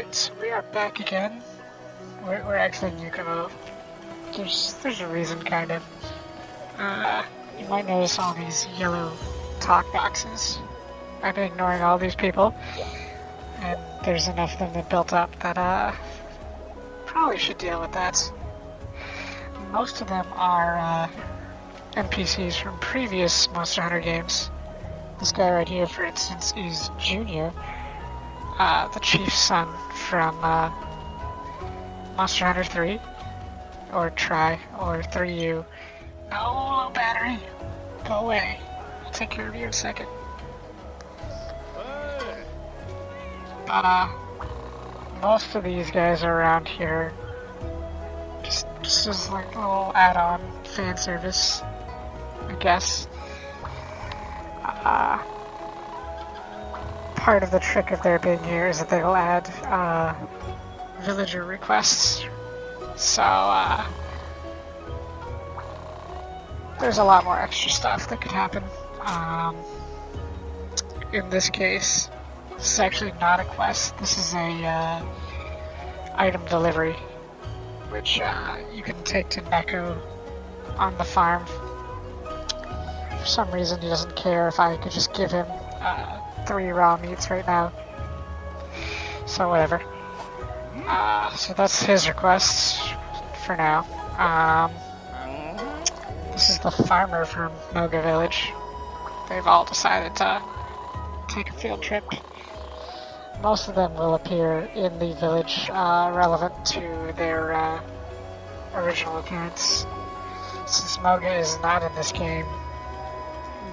Alright, so we are back again. We're actually in Yukomo. There's a reason, kind of. You might notice all these yellow talk boxes. I've been ignoring all these people, and there's enough of them that built up that, probably should deal with that. Most of them are, NPCs from previous Monster Hunter games. This guy right here, for instance, is Junior, the chief's son from, Monster Hunter 3, or Try, or 3U. No, low battery. Go away. I'll take care of you in a second. But, most of these guys are around here just as like a little add-on fan service, I guess. Part of the trick of their being here is that they will add villager requests. So there's a lot more extra stuff that could happen. In this case, this is actually not a quest. This is a item delivery, which you can take to Neko on the farm. For some reason, he doesn't care if I could just give him 3 raw meats right now. So whatever. So that's his request for now. This is the farmer from Moga Village. They've all decided to take a field trip. Most of them will appear in the village relevant to their original appearance. Since Moga is not in this game,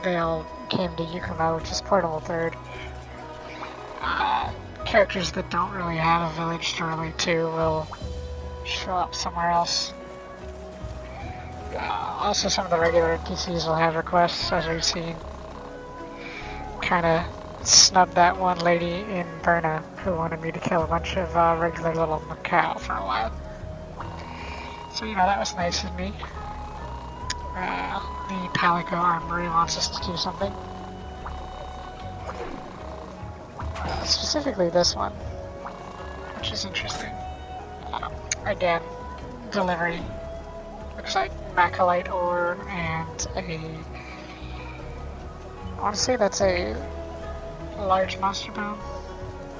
they all came to Yukomo, which is Portable 3rd. Characters that don't really have a village to relate to will show up somewhere else. Also, some of the regular NPCs will have requests, as we've seen. Kinda snubbed that one lady in Berna who wanted me to kill a bunch of regular little macaw for a while. So, you know, that was nice of me. The Palico Armory wants us to do something. Specifically this one, which is interesting. Again, delivery. Looks like Macalite ore and I want to say that's a large monster bone,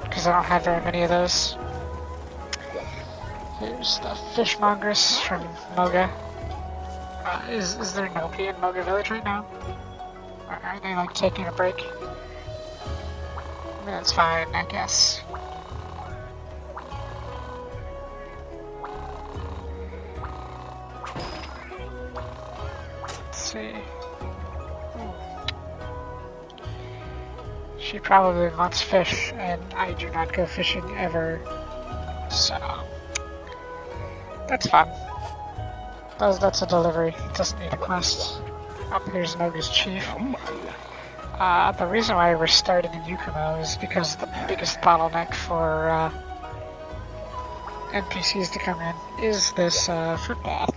because I don't have very many of those. Here's the fishmongers from Moga. Is there nobody in Moga Village right now? Or are they like taking a break? I mean, that's fine, I guess. Let's see. She probably wants fish, and I do not go fishing ever. So that's fun. That's a delivery. It doesn't need a quest. Up here's Moga's chief. The reason why we're starting in Yukomo is because the biggest bottleneck for NPCs to come in is this footpath.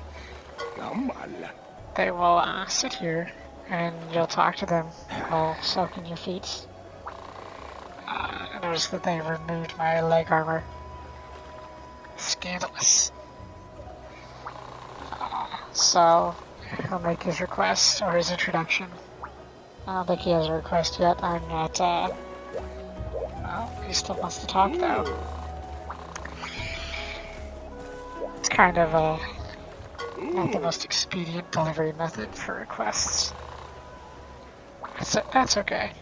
They will sit here and you'll talk to them while soaking your feet. Notice that they removed my leg armor. Scandalous. So, he'll make his request, or his introduction. I don't think he has a request yet. I'm not, well, he still wants to talk, though. It's kind of, not the most expedient delivery method for requests. That's okay.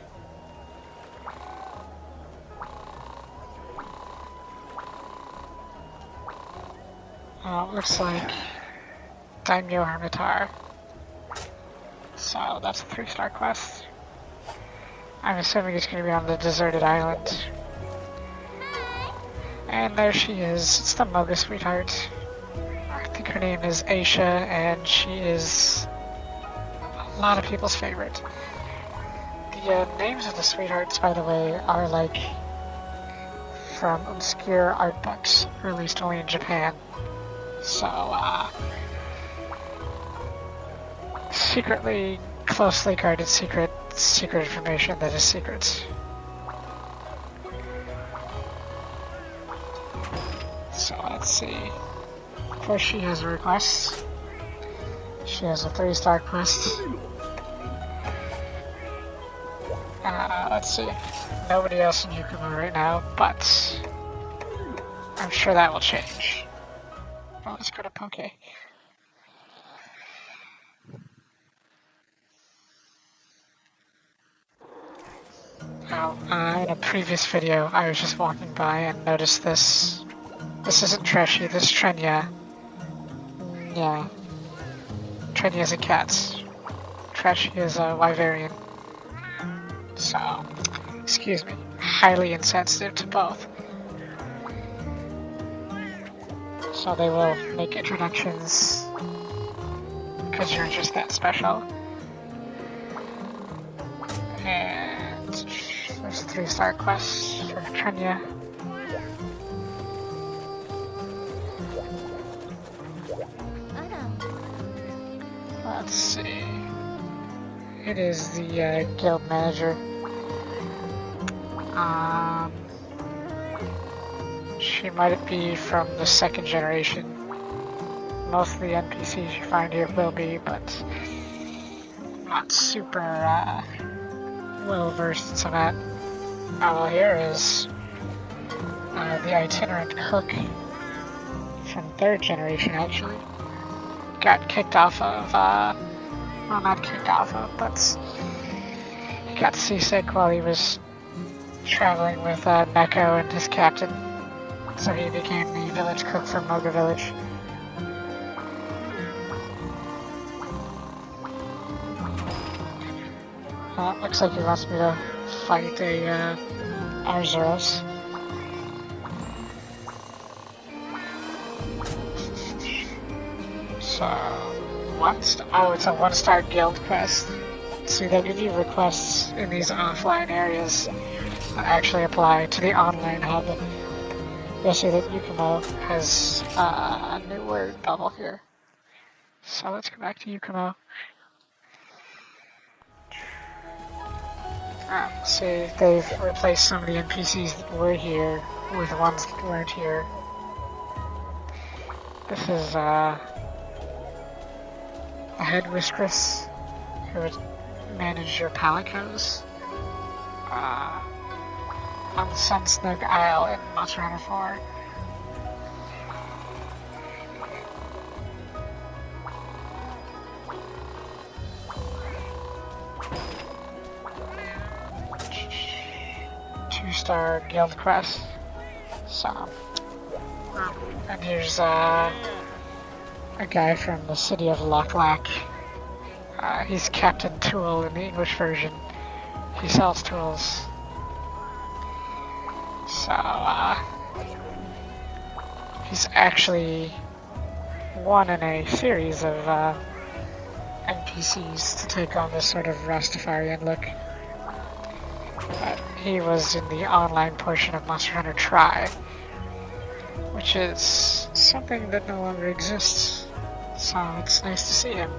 It looks like Daimyo Hermitar. So that's a 3-star quest. I'm assuming it's going to be on the deserted island. And there she is. It's the Moga sweetheart. I think her name is Aisha, and she is a lot of people's favorite. The names of the sweethearts, by the way, are like from obscure art books, released only in Japan. So, secretly, closely guarded secret information that is secret. So let's see. Of course she has a request. She has a 3-star quest. Let's see. Nobody else in Yukumo right now, but I'm sure that will change. Oh, let's go to Poke. Now, in a previous video, I was just walking by and noticed this. This isn't Trashy, this is Trenya. Yeah. Trenya is a cat. Trashy is a Wyverian. So, excuse me, highly insensitive to both. So they will make introductions because you're just that special. And there's a 3-star quest for Trenya. Let's see. It is the guild manager. She might be from the 2nd generation. Most of the NPCs you find here will be, but not super well versed in that. Well, here is the itinerant cook from 3rd generation, actually. Got kicked off of, well, not kicked off of, but he got seasick while he was traveling with Neko and his captain. So he became the village cook from Moga Village. Looks like he wants me to fight a Arzuros. So, oh, it's a 1-star guild quest. See, they'll give you requests in these offline areas that actually apply to the online hub. You'll see that Yukumo has a new word bubble here. So let's go back to Yukumo. See, they've replaced some of the NPCs that were here with ones that weren't here. This is the head mistress who would manage your palicos on the Sunsnug Isle in Monster Hunter 4. Two-star guild quest. So, and here's a guy from the city of Lochlac. He's Captain Tool in the English version. He sells tools. So, he's actually one in a series of NPCs to take on this sort of Rastafarian look. But he was in the online portion of Monster Hunter Tri, which is something that no longer exists. So it's nice to see him.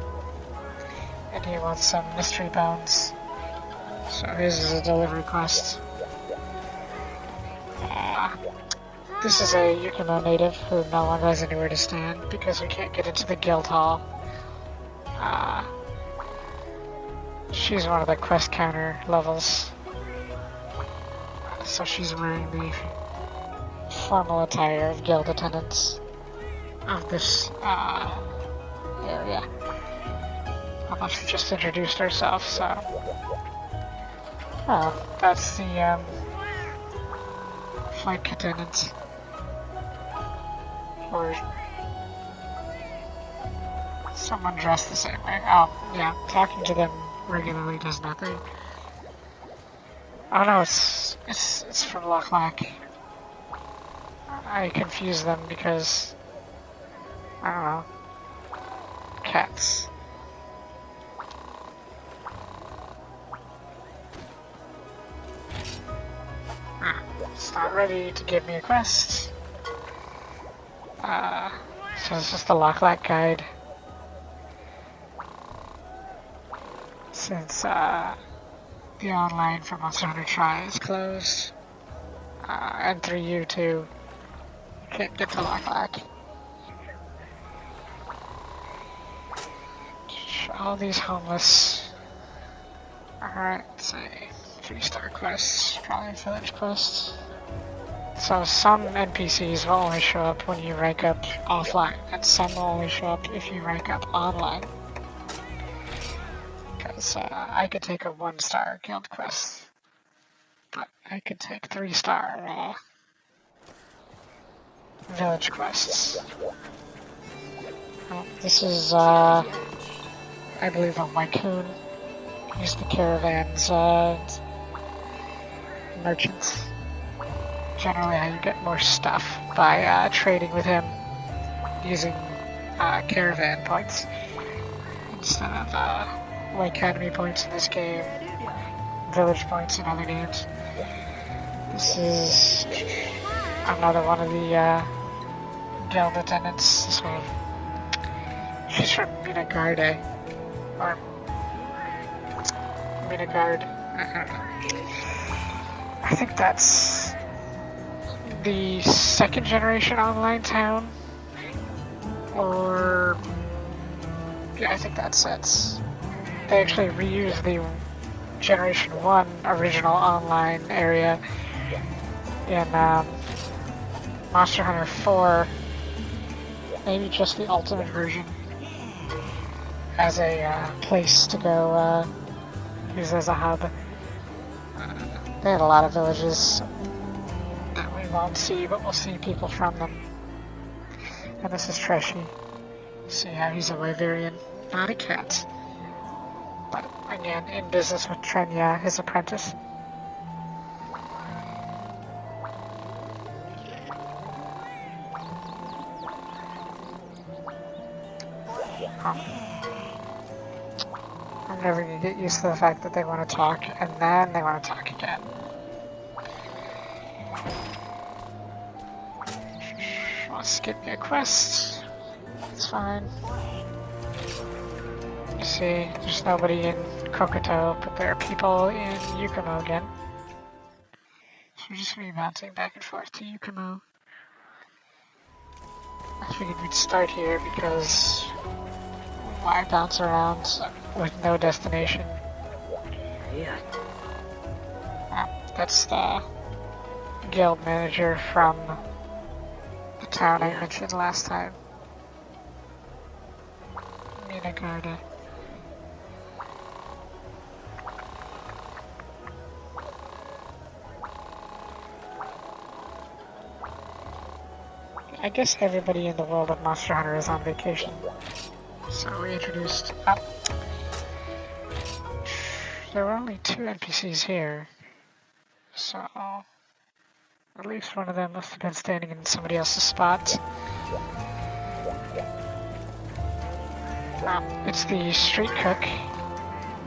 And he wants some mystery bones. So his is a delivery quest. This is a Yukumo native who no longer has anywhere to stand because we can't get into the guild hall. She's one of the quest counter levels. So she's wearing the formal attire of guild attendants of this area. Although she just introduced herself, so... Oh, that's the flight attendants. Or someone dressed the same way. Oh, yeah, talking to them regularly does nothing. Oh no, it's from Lochlac. I confuse them because, I don't know, cats. It's not ready to give me a quest. So it's just the Lochlac guide. Since, the online for Monster Hunter Tri is closed. And through you too, Can't get to Lock. All these homeless. Alright, let's see. 3-star quests, probably village quests. So some NPCs will only show up when you rank up offline, and some will only show up if you rank up online. Because I could take a 1-star guild quest, but I could take 3-star village quests. This is, I believe, a Wycoon. He's the caravan's merchant. Generally how you get more stuff by trading with him using caravan points instead of academy points in this game, village points in other games. This is another one of the guild attendants. This one, she's from Minagarde, or Minagard. I think that's the 2nd generation online town, or yeah, I think that's it. They actually reused the Generation 1 original online area in Monster Hunter 4, maybe just the Ultimate version, as a place to go use as a hub. They had a lot of villages that we won't see, but we'll see people from them. And this is Treshy. See how he's a Wyverian, not a cat. But again, in business with Trenya, his apprentice. I'm never gonna get used to the fact that they want to talk, and then they want to talk again. Want to skip me a quest? It's fine. You see, there's nobody in Kokoto, but there are people in Yukumo again. So we're just gonna be bouncing back and forth to Yukumo. I figured we'd start here because why bounce around with no destination? Yeah. That's the guild manager from the town I mentioned last time. Minagarde. I guess everybody in the world of Monster Hunter is on vacation. So we introduced... there were only 2 NPCs here. So... at least one of them must have been standing in somebody else's spot. It's the street cook.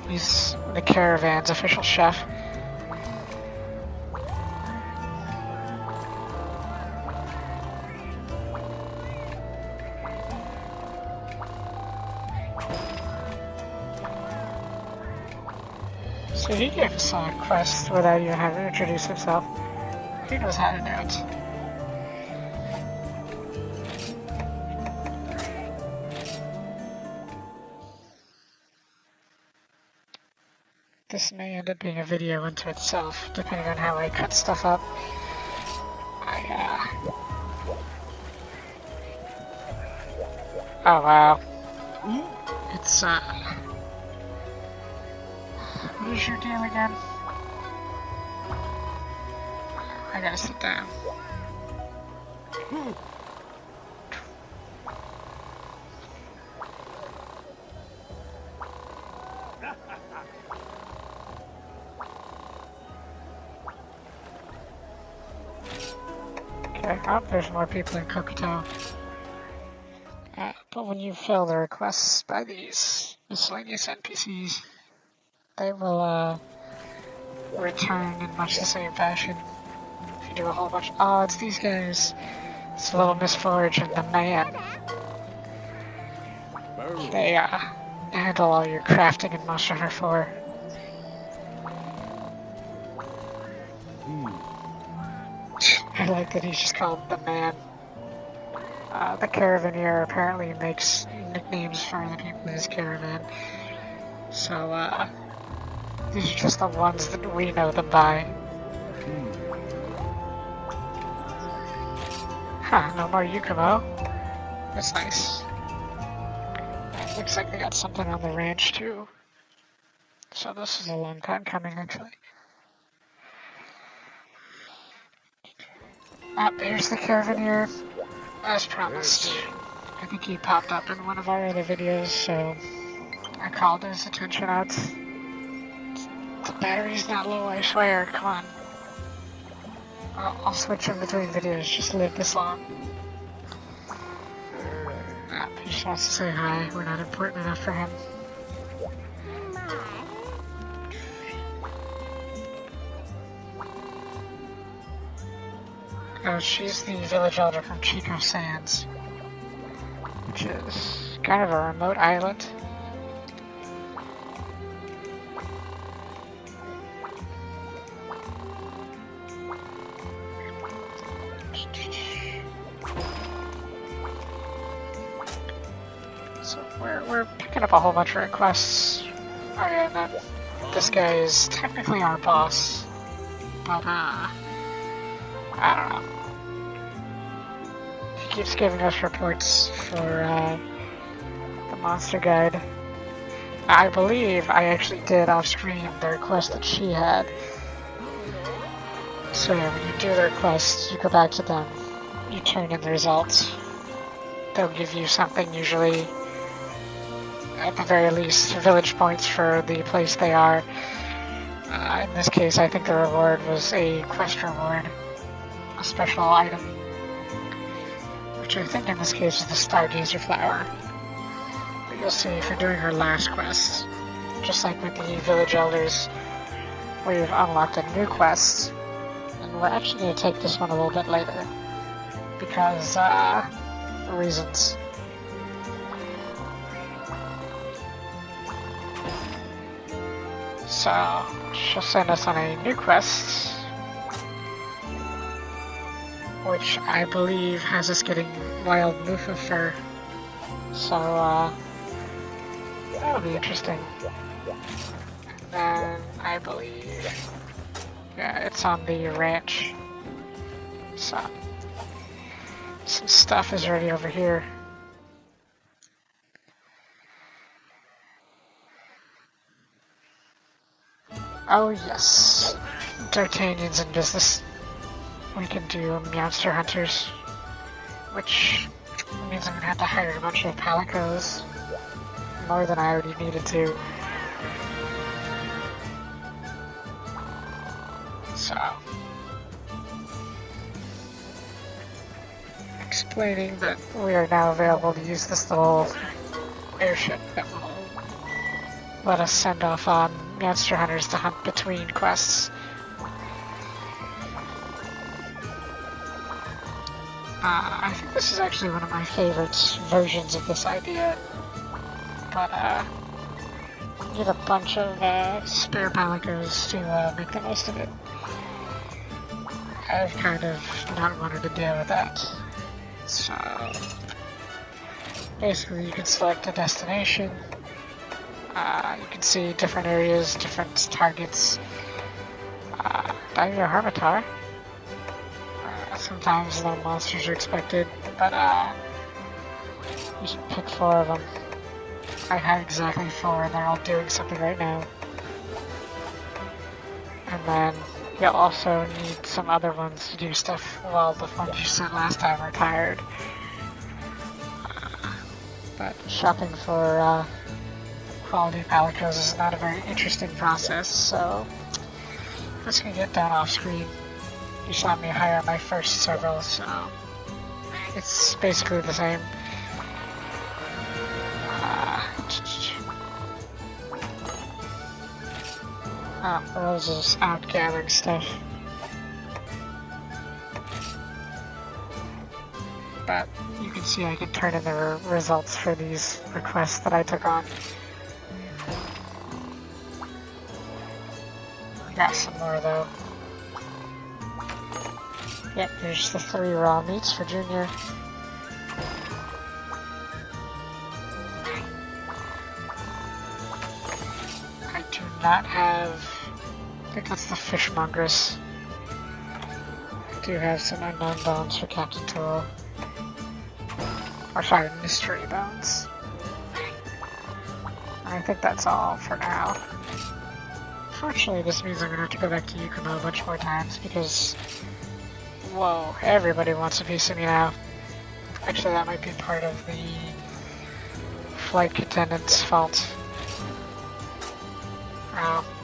He's the caravan's official chef. So he gave us a quest without even having to introduce himself. He knows how to do it. This may end up being a video unto itself, depending on how I cut stuff up. Oh wow. It's, what is your deal again? I gotta sit down. Okay, oh, there's more people in Kokoto. But when you fill the requests by these miscellaneous NPCs, they will return in much the same fashion. If you do a whole bunch. Oh, it's these guys. It's a little Miss Forge and the man. They handle all your crafting in Monster Hunter 4. I like that he's just called the man. The Caravaneer apparently makes nicknames for the people in his caravan. So, these are just the ones that we know them by. Huh, no more Yukumo. That's nice. It looks like they got something on the ranch too. So this is a long time coming, actually. Here's the Caravaneer, as promised. I think he popped up in one of our other videos, so I called his attention out. The battery's not low, I swear, come on. I'll switch in between videos, just live this long. He just wants to say hi, we're not important enough for him. Oh, she's the village elder from Chico Sands, which is kind of a remote island. So we're picking up a whole bunch of requests. Oh yeah, and then this guy is technically our boss, but I don't know. He keeps giving us reports for the monster guide. I believe I actually did off screen the request that she had. So yeah, when you do the request, you go back to them, you turn in the results. They'll give you something, usually, at the very least, village points for the place they are. In this case, I think the reward was a quest reward, a special item, which I think in this case is the Stargazer flower. But you'll see for doing her last quest, just like with the village elders, we've unlocked a new quest, and we're actually going to take this one a little bit later, because, reasons. So, she'll send us on a new quest, which I believe has us getting wild Mufa fur. So, that'll be interesting. And then, I believe, yeah, it's on the ranch. So, some stuff is already over here. Oh yes, D'Artagnan's in business. We can do monster hunters, which means I'm gonna have to hire a bunch of palicos, more than I already needed to. So, explaining that we are now available to use this little airship that will let us send off on monster hunters to hunt between quests. I think this is actually one of my favorite versions of this idea, but need a bunch of spare palicos to make the most of it. I've kind of not wanted to deal with that. So basically you can select a destination. You can see different areas, different targets. Daimyo Hermitar. Sometimes no monsters are expected, but you can pick 4 of them. I have exactly 4 and they're all doing something right now. And then you'll also need some other ones to do stuff while the ones you sent last time are tired. But shopping for quality palicos is not a very interesting process, so let's get done off screen. You saw me hire my first several, so it's basically the same. Rose is out gathering stuff. But you can see I can turn in the results for these requests that I took on. Got some more though. Yep, here's the 3 raw meats for Junior. I do not have... I think that's the fishmonger's. I do have some unknown bones for Captain Tool. Or sorry, mystery bones. I think that's all for now. Fortunately, this means I'm gonna have to go back to Yukumo a bunch more times because... Whoa, everybody wants a piece of me now. Actually, that might be part of the flight attendant's fault.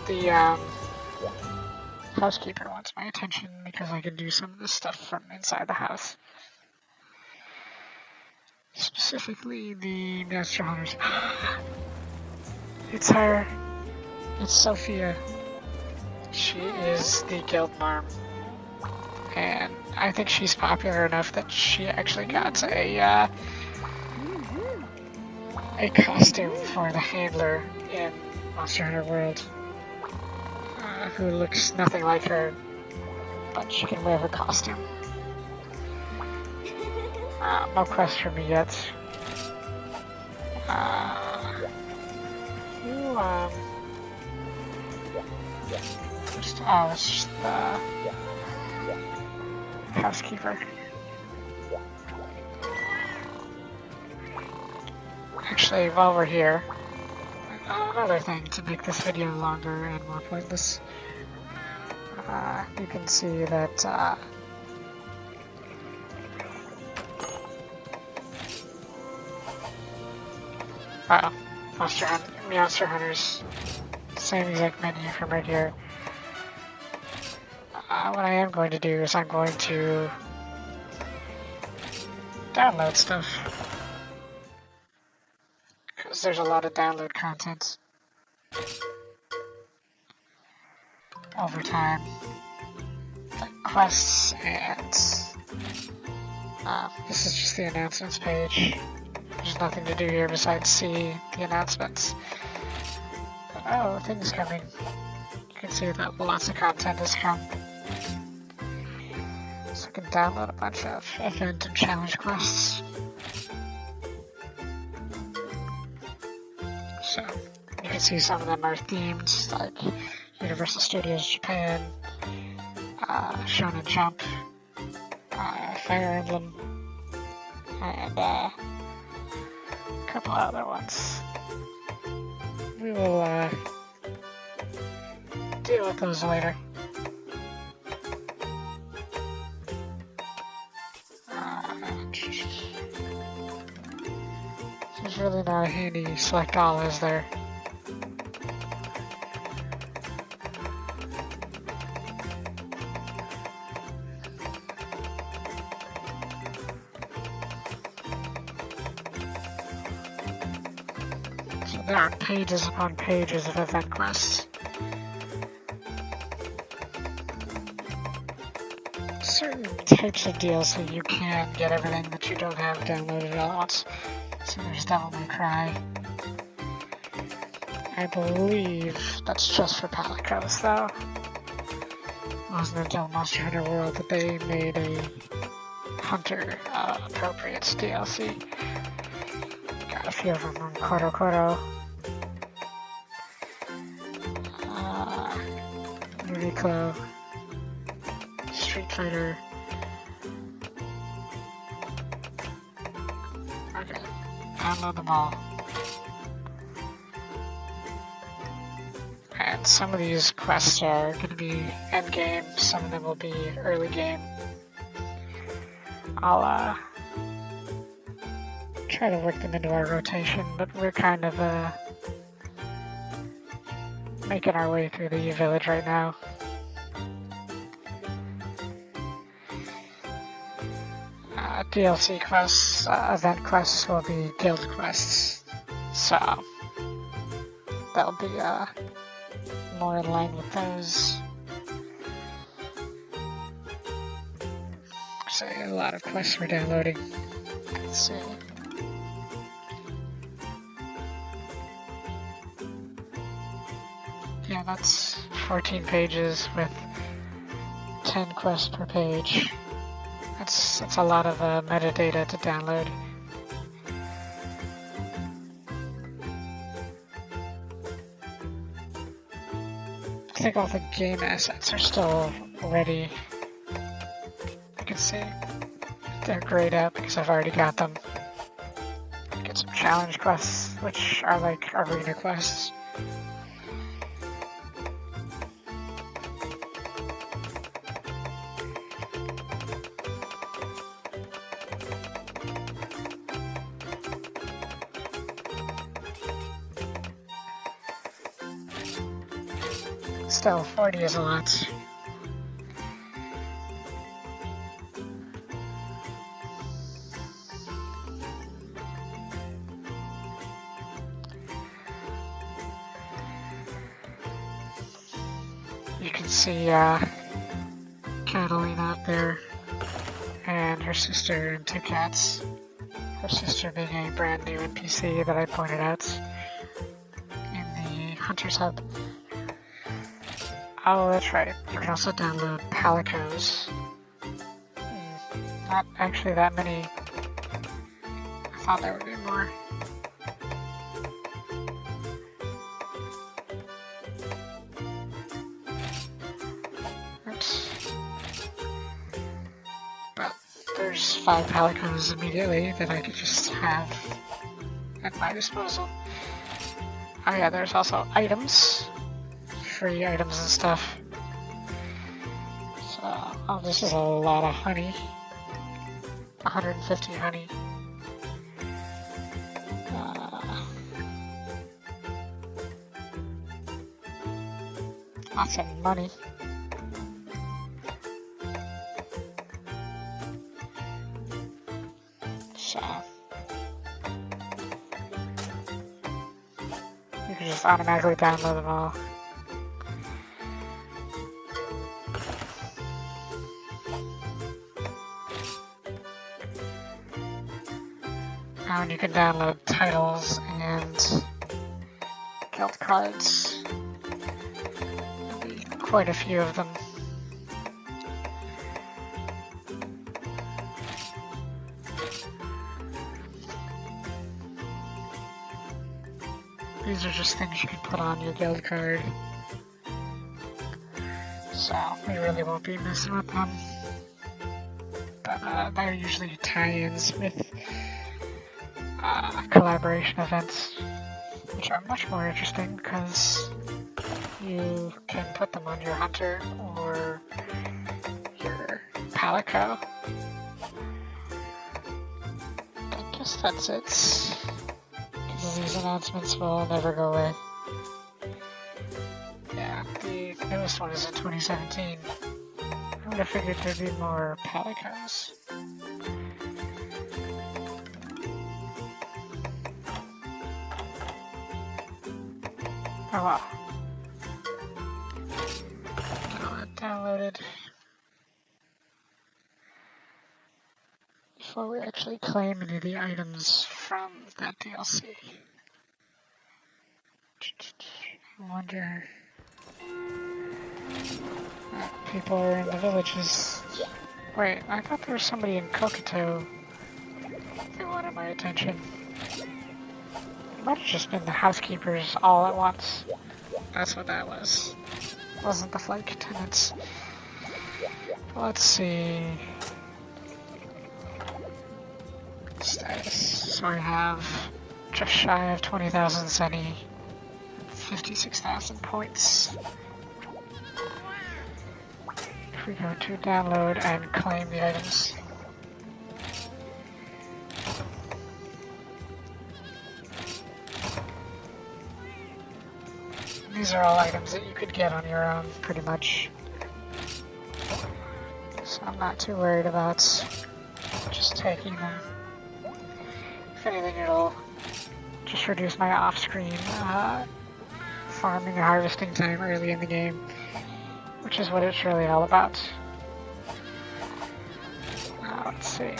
The housekeeper wants my attention because I can do some of this stuff from inside the house. Specifically, the Master Hunters. It's her. It's Sophia. She is the guild marm. And I think she's popular enough that she actually got a costume for the handler in Monster Hunter World, who looks nothing like her, but she can wear her costume. No quest for me yet. It's just the housekeeper. Actually, while we're here, another thing to make this video longer and more pointless, you can see that Monster Hunters, same exact menu from right here. What I am going to do is I'm going to download stuff, because there's a lot of download content over time, like quests, and this is just the announcements page. There's nothing to do here besides see the announcements. But, oh, things coming. You can see that lots of content has come. So I can download a bunch of event and challenge quests. So you can see some of them are themed, like Universal Studios Japan, Shonen Jump, Fire Emblem, and a couple other ones. We will deal with those later. There's really not a handy select all, is there? So there are pages upon pages of event quests. Certain types of DLC you can get everything that you don't have downloaded all at once. So there's Devil May Cry. I believe that's just for Pallet Coast, though. It wasn't until Monster Hunter World that they made a Hunter appropriate DLC. Got a few of them from Koro Koro. Yuriko. Street Fighter. Okay, download them all. And some of these quests are going to be end game, some of them will be early game. I'll try to work them into our rotation, but we're kind of making our way through the village right now. DLC quests, event quests will be guild quests, so that'll be more in line with those. So a lot of quests we're downloading. Let's see. Yeah, that's 14 pages with 10 quests per page. That's a lot of metadata to download. I think all the game assets are still ready. You can see they're grayed out because I've already got them. Get some challenge quests, which are like arena quests. Still, 40 is a lot. You can see Catalina up there, and her sister and two cats. Her sister being a brand new NPC that I pointed out in the Hunter's Hub. Oh, that's right. You can also download palicos. Not actually that many. I thought there would be more. Oops. But there's 5 palicos immediately that I could just have at my disposal. Oh yeah, there's also items. Free items and stuff. So, oh, this is a lot of honey. 150 honey. Lots of money. So, you can just automatically download them all. And you can download titles and guild cards. There'll be quite a few of them. These are just things you can put on your guild card. So we really won't be messing with them. But they're usually tie-ins with collaboration events, which are much more interesting because you can put them on your hunter or your palico. I guess that's it, because these announcements will never go away. Yeah, the newest one is in 2017. I would have figured there'd be more palicos. Oh wow. Get all that downloaded before we actually claim any of the items from that DLC. I wonder... people are in the villages. Wait, I thought there was somebody in Kokoto who wanted my attention. It might have just been the housekeepers all at once. That's what that was. It wasn't the flight attendants. Let's see. Status. So I have just shy of 20,000 Zenny, 56,000 points. If we go to download and claim the items. These are all items that you could get on your own, pretty much. So I'm not too worried about just taking them. If anything, it'll just reduce my off-screen farming and harvesting time early in the game, which is what it's really all about. Let's see.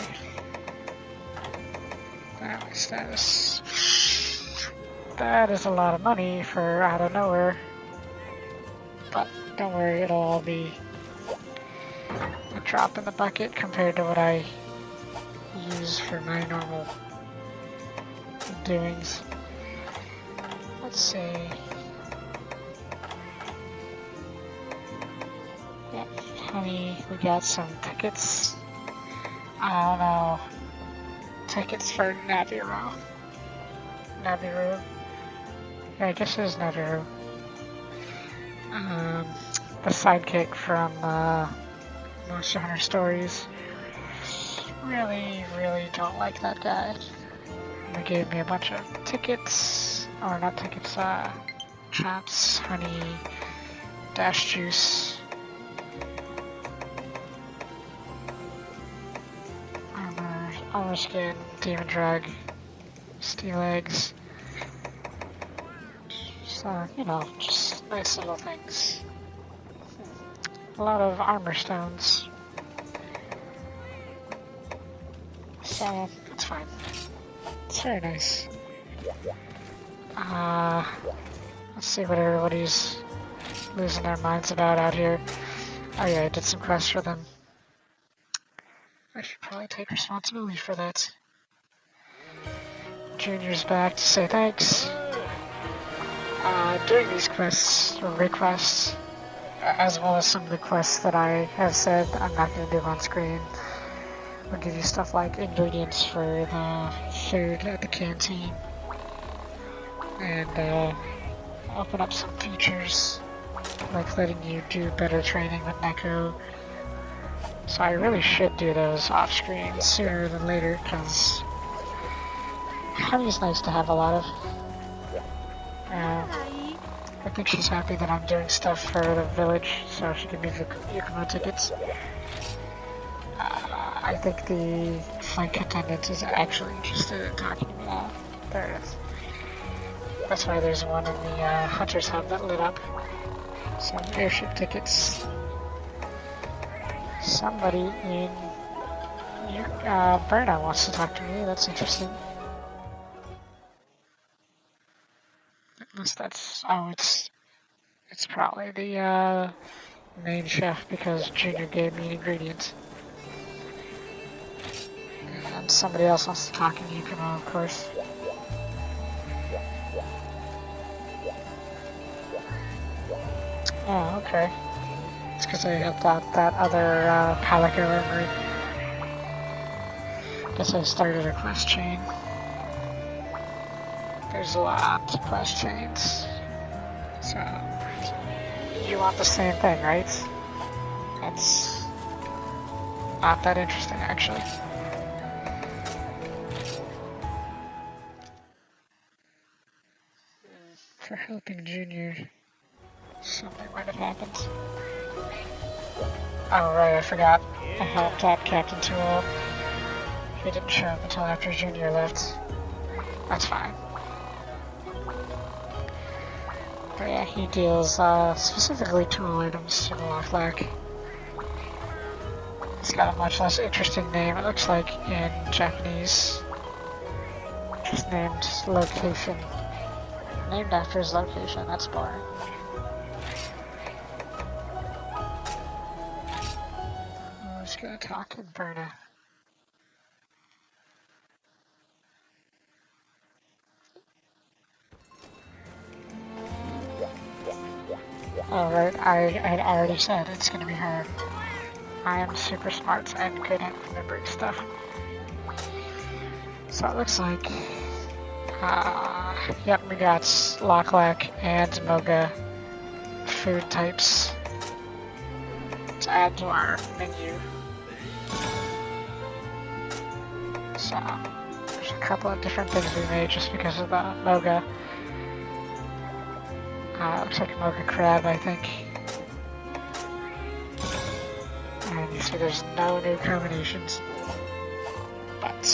My status. That is a lot of money for out of nowhere. But don't worry, it'll all be drop in the bucket compared to what I use for my normal doings. Let's see. Yeah, honey, we got some tickets. I don't know. Tickets for Naviru. Naviru. Yeah, I guess it is Naviru. The sidekick from Monster Hunter Stories. Really don't like that guy. They gave me a bunch of tickets, or not tickets, traps, honey, dash juice, armor skin, demon drag, steel eggs. So, you know, just nice little things. A lot of armor stones. So, that's fine. It's very nice. Let's see what everybody's losing their minds about out here. Oh yeah, I did some quests for them. I should probably take responsibility for that. Junior's back to say thanks. Doing these quests, or requests, as well as some of the quests that I have said I'm not going to do on screen, will give you stuff like ingredients for the food at the canteen, and open up some features, like letting you do better training with Neko. So I really should do those off screen sooner than later, because honey's nice to have a lot of. I think she's happy that I'm doing stuff for the village, so she can be the Yukumo tickets. I think the flight attendant is actually interested in talking to me now. There it is. That's why there's one in the Hunter's Hub that lit up. Some airship tickets. Somebody in Berna wants to talk to me. That's interesting. Unless that's... oh, it's probably the main chef, because Junior gave me an ingredient. And somebody else wants to talk in Yukumo, of course. Oh, okay. It's because I helped out that other Palico Armory. Guess I started a quest chain. There's lots of quest chains. So, you want the same thing, right? That's not that interesting, actually. For helping Junior, something might have happened. Oh right, I forgot. I helped out Captain 2-0. He didn't show up until after Junior left. That's fine. But yeah, he deals specifically tool items to the Lochlack. It's got a much less interesting name, it looks like, in Japanese. Just named location. Named after his location, that's boring. Who's gonna talk in Berna? Oh right, I had already said it's gonna be her. I am super smart and good at remembering stuff. So it looks like, yep, we got Lochlack and Moga food types to add to our menu. So there's a couple of different things we made just because of the Moga. Looks like a Mocha Crab, I think. And you see there's no new combinations. But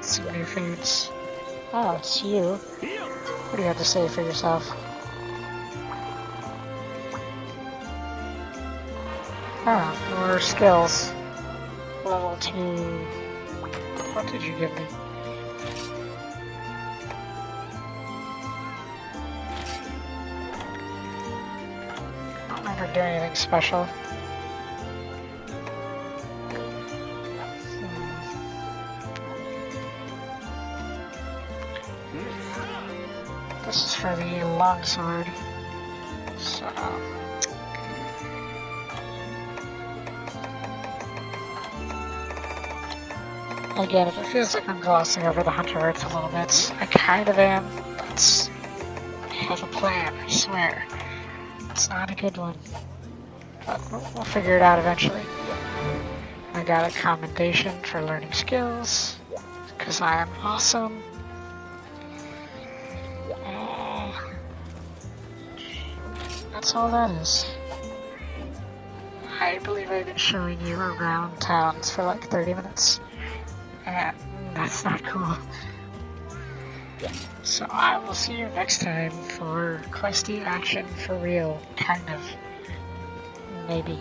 some new foods. Oh, it's you. What do you have to say for yourself? Oh, more skills. Level 2. What did you give me? I don't remember doing anything special. this is for the longsword. So, again, if it feels like I'm glossing over the hunter arts a little bit, I kind of am, but I have a plan, I swear. It's not a good one, but we'll figure it out eventually. I got a commendation for learning skills, because I am awesome. That's all that is. I believe I've been showing you around towns for like 30 minutes. And that's not cool. So I will see you next time for questy action for real, kind of. Maybe.